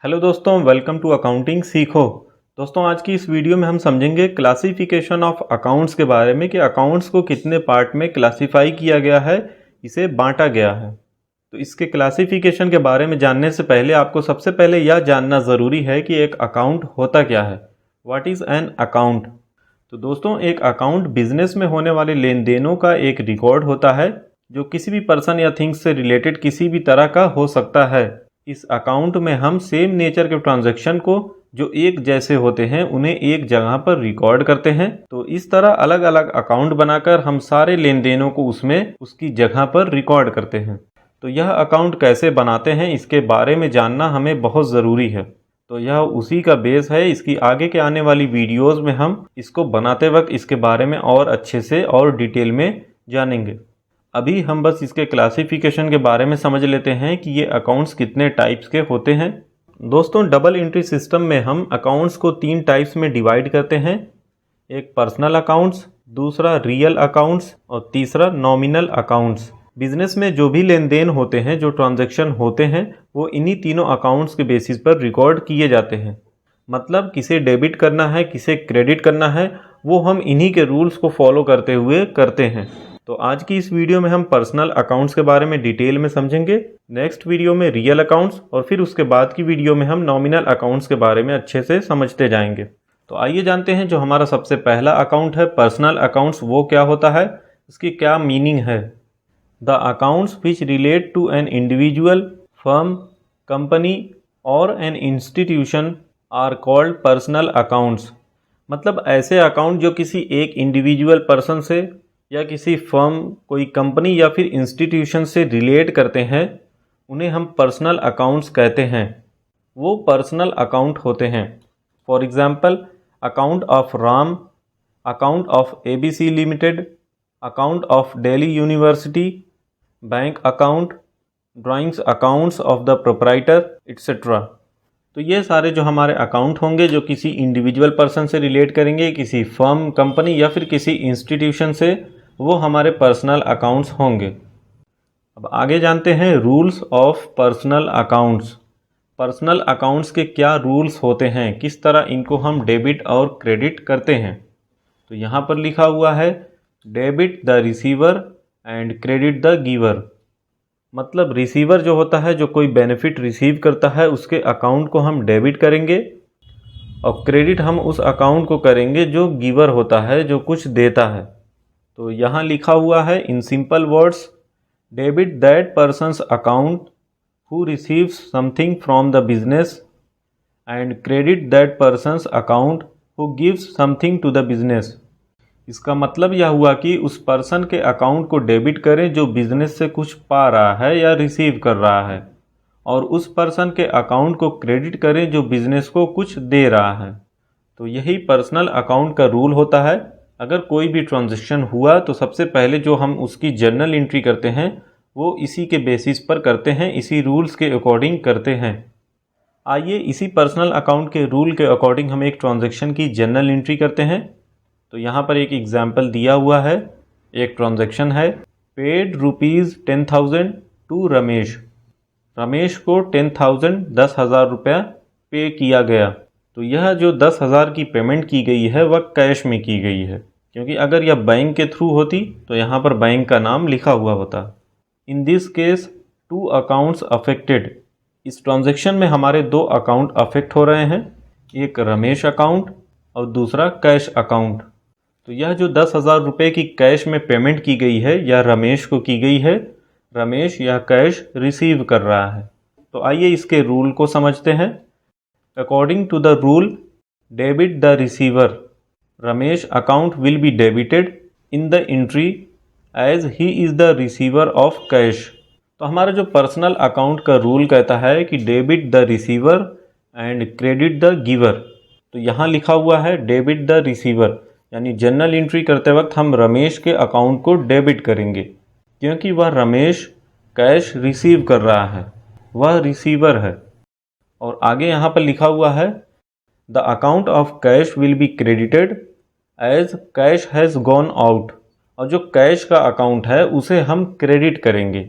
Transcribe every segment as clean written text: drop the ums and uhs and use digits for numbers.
Hello दोस्तों, welcome to accounting सीखो। दोस्तों, आज की इस वीडियो में हम समझेंगे क्लासिफिकेशन ऑफ अकाउंट्स के बारे में कि अकाउंट्स को कितने पार्ट में क्लासिफाई किया गया है, इसे बांटा गया है। तो इसके क्लासिफिकेशन के बारे में जानने से पहले आपको सबसे पहले यह जानना ज़रूरी है कि एक अकाउंट होता क्या है। What is an account? तो दोस्तों, एक अकाउंट बिजनेस में होने वाले लेन देनों का एक रिकॉर्ड होता है जो किसी भी पर्सन या थिंग्स से रिलेटेड किसी भी तरह का हो सकता है। इस अकाउंट में हम सेम नेचर के ट्रांजैक्शन को जो एक जैसे होते हैं उन्हें एक जगह पर रिकॉर्ड करते हैं। तो इस तरह अलग अलग अकाउंट बनाकर हम सारे लेन देनों को उसमें उसकी जगह पर रिकॉर्ड करते हैं। तो यह अकाउंट कैसे बनाते हैं इसके बारे में जानना हमें बहुत ज़रूरी है। तो यह उसी का बेस है। इसकी आगे के आने वाली वीडियोस में हम इसको बनाते वक्त इसके बारे में और अच्छे से और डिटेल में जानेंगे। अभी हम बस इसके क्लासिफिकेशन के बारे में समझ लेते हैं कि ये अकाउंट्स कितने टाइप्स के होते हैं। दोस्तों, डबल एंट्री सिस्टम में हम अकाउंट्स को 3 टाइप्स में डिवाइड करते हैं। एक पर्सनल अकाउंट्स, दूसरा रियल अकाउंट्स और तीसरा नॉमिनल अकाउंट्स। बिजनेस में जो भी लेन देन होते हैं, जो ट्रांजैक्शन होते हैं, वो इन्हीं तीनों अकाउंट्स के बेसिस पर रिकॉर्ड किए जाते हैं। मतलब किसे डेबिट करना है, किसे क्रेडिट करना है, वो हम इन्हीं के रूल्स को फॉलो करते हुए करते हैं। तो आज की इस वीडियो में हम पर्सनल अकाउंट्स के बारे में डिटेल में समझेंगे। नेक्स्ट वीडियो में रियल अकाउंट्स और फिर उसके बाद की वीडियो में हम नॉमिनल अकाउंट्स के बारे में अच्छे से समझते जाएंगे। तो आइए जानते हैं जो हमारा सबसे पहला अकाउंट है पर्सनल अकाउंट्स, वो क्या होता है, इसकी क्या मीनिंग है। The accounts which relate to an individual, firm, company और an institution are called personal accounts. मतलब ऐसे अकाउंट जो किसी एक इंडिविजुअल पर्सन से या किसी फर्म, कोई कंपनी या फिर इंस्टीट्यूशन से रिलेट करते हैं, उन्हें हम पर्सनल अकाउंट्स कहते हैं। वो पर्सनल अकाउंट होते हैं। For example, account of Ram, account of ABC limited, account of Delhi university, bank account, drawings accounts of the proprietor etcetera. तो ये सारे जो हमारे अकाउंट होंगे जो किसी इंडिविजुअल पर्सन से रिलेट करेंगे, किसी फर्म, कंपनी या फिर किसी इंस्टीट्यूशन से, वो हमारे पर्सनल अकाउंट्स होंगे। अब आगे जानते हैं rules of personal accounts. Personal accounts के क्या रूल्स होते हैं, किस तरह इनको हम डेबिट और क्रेडिट करते हैं। तो यहाँ पर लिखा हुआ है debit the receiver and credit the giver. मतलब रिसीवर जो होता है, जो कोई बेनिफिट रिसीव करता है, उसके अकाउंट को हम डेबिट करेंगे और क्रेडिट हम उस अकाउंट को करेंगे जो गिवर होता है, जो कुछ देता है। तो यहाँ लिखा हुआ है in simple words, debit that person's account who receives something from the business and credit that person's account who gives something to the business. इसका मतलब यह हुआ कि उस पर्सन के अकाउंट को डेबिट करें जो बिजनेस से कुछ पा रहा है या रिसीव कर रहा है, और उस पर्सन के अकाउंट को क्रेडिट करें जो बिजनेस को कुछ दे रहा है। तो यही पर्सनल अकाउंट का रूल होता है। अगर कोई भी ट्रांजैक्शन हुआ तो सबसे पहले जो हम उसकी जर्नल एंट्री करते हैं वो इसी के बेसिस पर करते हैं, इसी रूल्स के अकॉर्डिंग करते हैं। आइए इसी पर्सनल अकाउंट के रूल के अकॉर्डिंग हम एक ट्रांजैक्शन की जर्नल एंट्री करते हैं। तो यहाँ पर एक एग्जाम्पल दिया हुआ है। एक ट्रांजैक्शन है, पेड ₹10,000 टू रमेश। रमेश को 10,000 रुपया पे किया गया। तो यह जो 10,000 की पेमेंट की गई है वह कैश में की गई है, क्योंकि अगर यह बैंक के थ्रू होती तो यहाँ पर बैंक का नाम लिखा हुआ होता। In this case 2 accounts affected. इस ट्रांजैक्शन में हमारे 2 अकाउंट अफेक्ट हो रहे हैं, एक रमेश अकाउंट और दूसरा कैश अकाउंट। तो यह जो 10,000 रुपये की कैश में पेमेंट की गई है यह रमेश को की गई है। रमेश यह कैश रिसीव कर रहा है। तो आइए इसके रूल को समझते हैं। According to the rule debit the receiver, Ramesh account will be debited in the entry as he is the receiver of cash. तो हमारा जो पर्सनल अकाउंट का रूल कहता है कि debit the receiver and credit the giver. तो यहाँ लिखा हुआ है डेबिट द रिसीवर, यानी जर्नल एंट्री करते वक्त हम रमेश के अकाउंट को डेबिट करेंगे, क्योंकि वह रमेश कैश रिसीव कर रहा है, वह रिसीवर है। और आगे यहाँ पर लिखा हुआ है the account of cash will be credited as cash has gone out. और जो कैश का अकाउंट है उसे हम क्रेडिट करेंगे।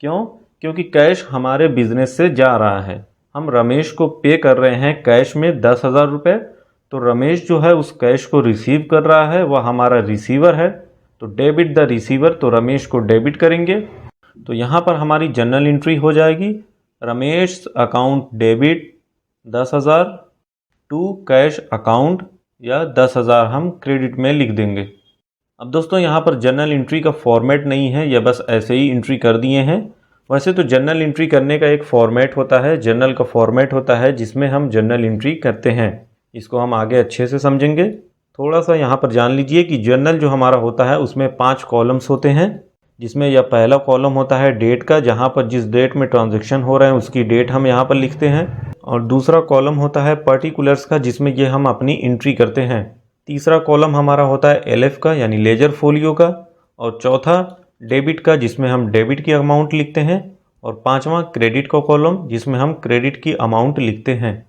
क्यों? क्योंकि कैश हमारे बिजनेस से जा रहा है, हम रमेश को पे कर रहे हैं कैश में 10,000 रुपये, तो रमेश जो है उस कैश को रिसीव कर रहा है, वह हमारा रिसीवर है, तो डेबिट द रिसीवर, तो रमेश को डेबिट करेंगे। तो यहाँ पर हमारी जनरल एंट्री हो जाएगी, Ramesh account debit 10,000 to cash account, या 10,000 हम क्रेडिट में लिख देंगे। अब दोस्तों यहाँ पर जनरल एंट्री का फॉर्मेट नहीं है, या बस ऐसे ही एंट्री कर दिए हैं। वैसे तो जनरल एंट्री करने का एक फॉर्मेट होता है, जनरल का फॉर्मेट होता है जिसमें हम जनरल एंट्री करते हैं। इसको हम आगे अच्छे से समझेंगे। थोड़ा सा यहाँ पर जान लीजिए कि जनरल जो हमारा होता है उसमें 5 कॉलम्स होते हैं, जिसमें यह पहला कॉलम होता है डेट का, जहाँ पर जिस डेट में ट्रांजैक्शन हो रहे हैं उसकी डेट हम यहाँ पर लिखते हैं। और दूसरा कॉलम होता है पर्टिकुलर्स का, जिसमें ये हम अपनी एंट्री करते हैं। तीसरा कॉलम हमारा होता है एलएफ का, यानी लेजर फोलियो का। और चौथा डेबिट का, जिसमें हम डेबिट की अमाउंट लिखते हैं। और पांचवा क्रेडिट का कॉलम, जिसमें हम क्रेडिट की अमाउंट लिखते हैं।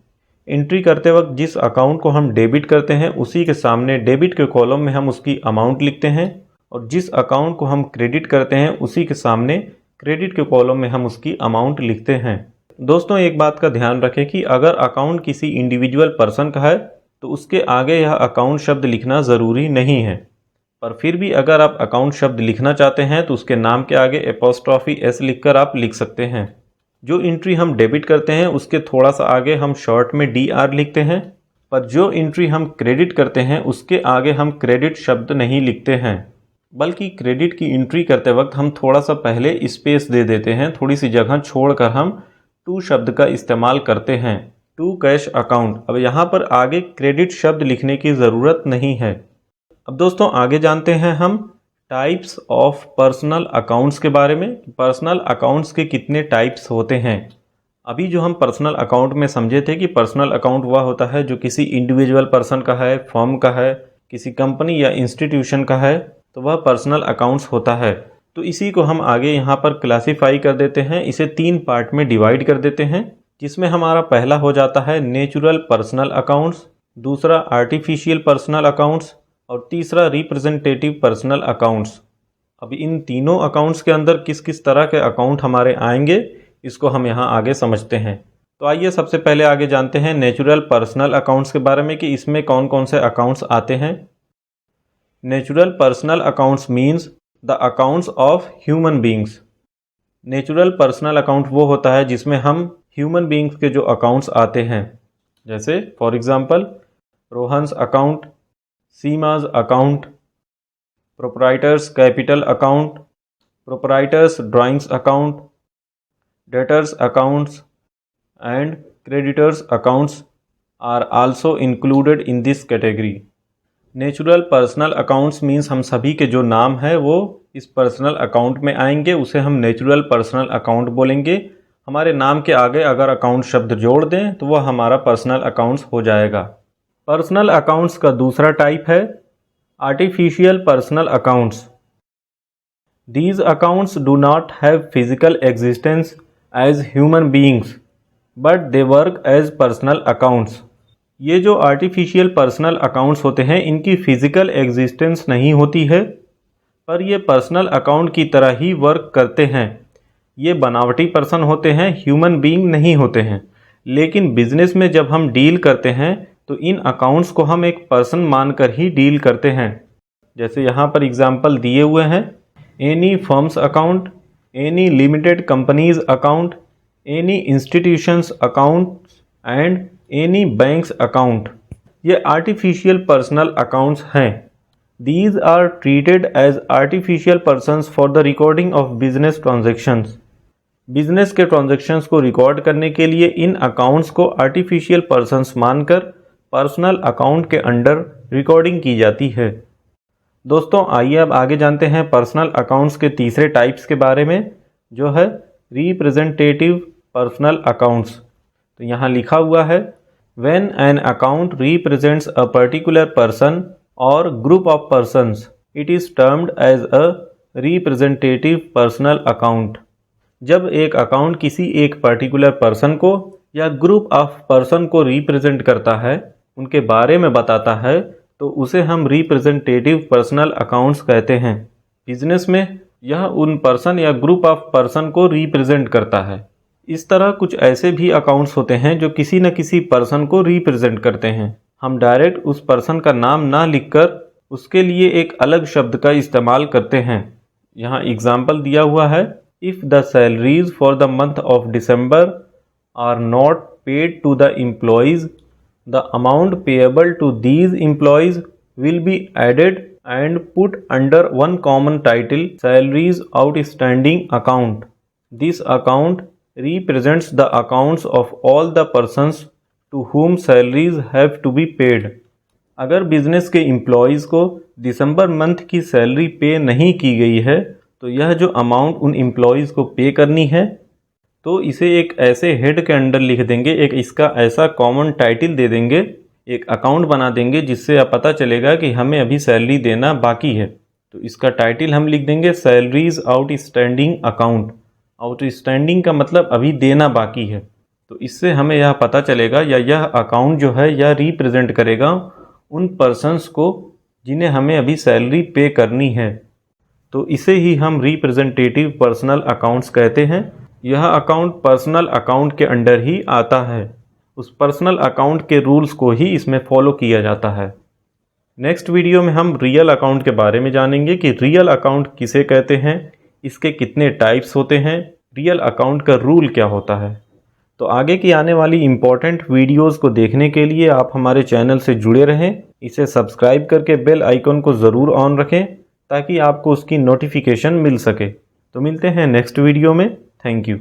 एंट्री करते वक्त जिस अकाउंट को हम डेबिट करते हैं उसी के सामने डेबिट के कॉलम में हम उसकी अमाउंट लिखते हैं, और जिस अकाउंट को हम क्रेडिट करते हैं उसी के सामने क्रेडिट के कॉलम में हम उसकी अमाउंट लिखते हैं। दोस्तों एक बात का ध्यान रखें कि अगर अकाउंट किसी इंडिविजुअल पर्सन का है तो उसके आगे यह अकाउंट शब्द लिखना ज़रूरी नहीं है, पर फिर भी अगर आप अकाउंट शब्द लिखना चाहते हैं तो उसके नाम के आगे एपोस्ट्रॉफी एस लिखकर आप लिख सकते हैं। जो एंट्री हम डेबिट करते हैं उसके थोड़ा सा आगे हम शॉर्ट में DR लिखते हैं, पर जो एंट्री हम क्रेडिट करते हैं उसके आगे हम क्रेडिट शब्द नहीं लिखते हैं, बल्कि क्रेडिट की एंट्री करते वक्त हम थोड़ा सा पहले स्पेस दे देते हैं, थोड़ी सी जगह छोड़कर हम टू शब्द का इस्तेमाल करते हैं, टू कैश अकाउंट। अब यहाँ पर आगे क्रेडिट शब्द लिखने की ज़रूरत नहीं है। अब दोस्तों आगे जानते हैं हम टाइप्स ऑफ पर्सनल अकाउंट्स के बारे में। पर्सनल अकाउंट्स के कितने टाइप्स होते हैं। अभी जो हम पर्सनल अकाउंट में समझे थे कि पर्सनल अकाउंट वह होता है जो किसी इंडिविजुअल पर्सन का है, फर्म का है, किसी कंपनी या इंस्टीट्यूशन का है, तो वह पर्सनल अकाउंट्स होता है। तो इसी को हम आगे यहाँ पर क्लासीफाई कर देते हैं, इसे 3 पार्ट में डिवाइड कर देते हैं, जिसमें हमारा पहला हो जाता है नेचुरल पर्सनल अकाउंट्स, दूसरा आर्टिफिशियल पर्सनल अकाउंट्स, और तीसरा रिप्रेजेंटेटिव पर्सनल अकाउंट्स। अब इन तीनों अकाउंट्स के अंदर किस किस तरह के अकाउंट हमारे आएंगे, इसको हम यहाँ आगे समझते हैं। तो आइए सबसे पहले आगे जानते हैं नेचुरल पर्सनल अकाउंट्स के बारे में कि इसमें कौन कौन से अकाउंट्स आते हैं। Natural personal accounts means the accounts of human beings. Natural personal account वो होता है जिसमें हम ह्यूमन बींग्स के जो अकाउंट्स आते हैं, जैसे for example Rohan's account, Seema's account, proprietor's capital account, proprietor's drawings account, debtors accounts and creditors accounts are also included in this category. Natural personal accounts means हम सभी के जो नाम है वो इस पर्सनल अकाउंट में आएंगे, उसे हम नेचुरल पर्सनल अकाउंट बोलेंगे। हमारे नाम के आगे अगर अकाउंट शब्द जोड़ दें तो वह हमारा पर्सनल अकाउंट्स हो जाएगा। पर्सनल अकाउंट्स का दूसरा टाइप है artificial personal accounts. These accounts do not have physical existence as human beings but they work as personal accounts. ये जो आर्टिफिशियल पर्सनल अकाउंट्स होते हैं इनकी फिजिकल एग्जिस्टेंस नहीं होती है, पर ये पर्सनल अकाउंट की तरह ही वर्क करते हैं। ये बनावटी पर्सन होते हैं, ह्यूमन बीइंग नहीं होते हैं। लेकिन बिजनेस में जब हम डील करते हैं तो इन अकाउंट्स को हम एक पर्सन मानकर ही डील करते हैं। जैसे यहाँ पर एग्जाम्पल दिए हुए हैं, any firm's account, any limited company's account, any institution's account and any bank's account. ये आर्टिफिशियल पर्सनल अकाउंट्स हैं। These are treated as artificial persons for the recording of business transactions. Business के transactions को record करने के लिए इन accounts को artificial persons मानकर पर्सनल अकाउंट के अंडर रिकॉर्डिंग की जाती है। दोस्तों आइए अब आगे जानते हैं पर्सनल अकाउंट्स के तीसरे टाइप्स के बारे में, जो है रिप्रेजेंटेटिव पर्सनल अकाउंट्स। तो यहाँ लिखा हुआ है, when an account represents a particular person और group of persons it is termed as a representative personal account. जब एक अकाउंट किसी एक पर्टिकुलर पर्सन को या ग्रुप ऑफ पर्सन को रिप्रेजेंट करता है, उनके बारे में बताता है, तो उसे हम रिप्रेजेंटेटिव पर्सनल अकाउंट्स कहते हैं। बिजनेस में यह उन पर्सन या ग्रुप ऑफ पर्सन को रिप्रेजेंट करता है। इस तरह कुछ ऐसे भी अकाउंट्स होते हैं जो किसी न किसी पर्सन को रिप्रेजेंट करते हैं। हम डायरेक्ट उस पर्सन का नाम ना लिखकर उसके लिए एक अलग शब्द का इस्तेमाल करते हैं। यहाँ एग्जाम्पल दिया हुआ है, if the salaries for the month of December are not paid to the employees, the amount payable to these employees will be added and put under one common title, salaries outstanding account. This account represents the accounts of all the persons to whom salaries have to be paid. अगर business के employees को दिसंबर month की salary पे नहीं की गई है तो यह जो अमाउंट उन एम्प्लॉयज़ को पे करनी है, तो इसे एक ऐसे हेड के अंडर लिख देंगे, एक इसका ऐसा कॉमन टाइटल दे देंगे, एक अकाउंट बना देंगे जिससे आप पता चलेगा कि हमें अभी सैलरी देना बाकी है। तो इसका टाइटल हम लिख देंगे सैलरीज आउटस्टैंडिंग अकाउंट। आउटस्टैंडिंग का मतलब अभी देना बाकी है। तो इससे हमें यह पता चलेगा या यह अकाउंट जो है यह रिप्रेजेंट करेगा उन पर्सन्स को जिन्हें हमें अभी सैलरी पे करनी है। तो इसे ही हम रिप्रेजेंटेटिव पर्सनल अकाउंट्स कहते हैं। यह अकाउंट पर्सनल अकाउंट के अंडर ही आता है। उस पर्सनल अकाउंट के रूल्स को ही इसमें फॉलो किया जाता है। नेक्स्ट वीडियो में हम रियल अकाउंट के बारे में जानेंगे कि रियल अकाउंट किसे कहते हैं, इसके कितने टाइप्स होते हैं, रियल अकाउंट का रूल क्या होता है। तो आगे की आने वाली इम्पॉर्टेंट वीडियोस को देखने के लिए आप हमारे चैनल से जुड़े रहें। इसे सब्सक्राइब करके बेल आइकन को ज़रूर ऑन रखें ताकि आपको उसकी नोटिफिकेशन मिल सके। तो मिलते हैं नेक्स्ट वीडियो में। Thank you.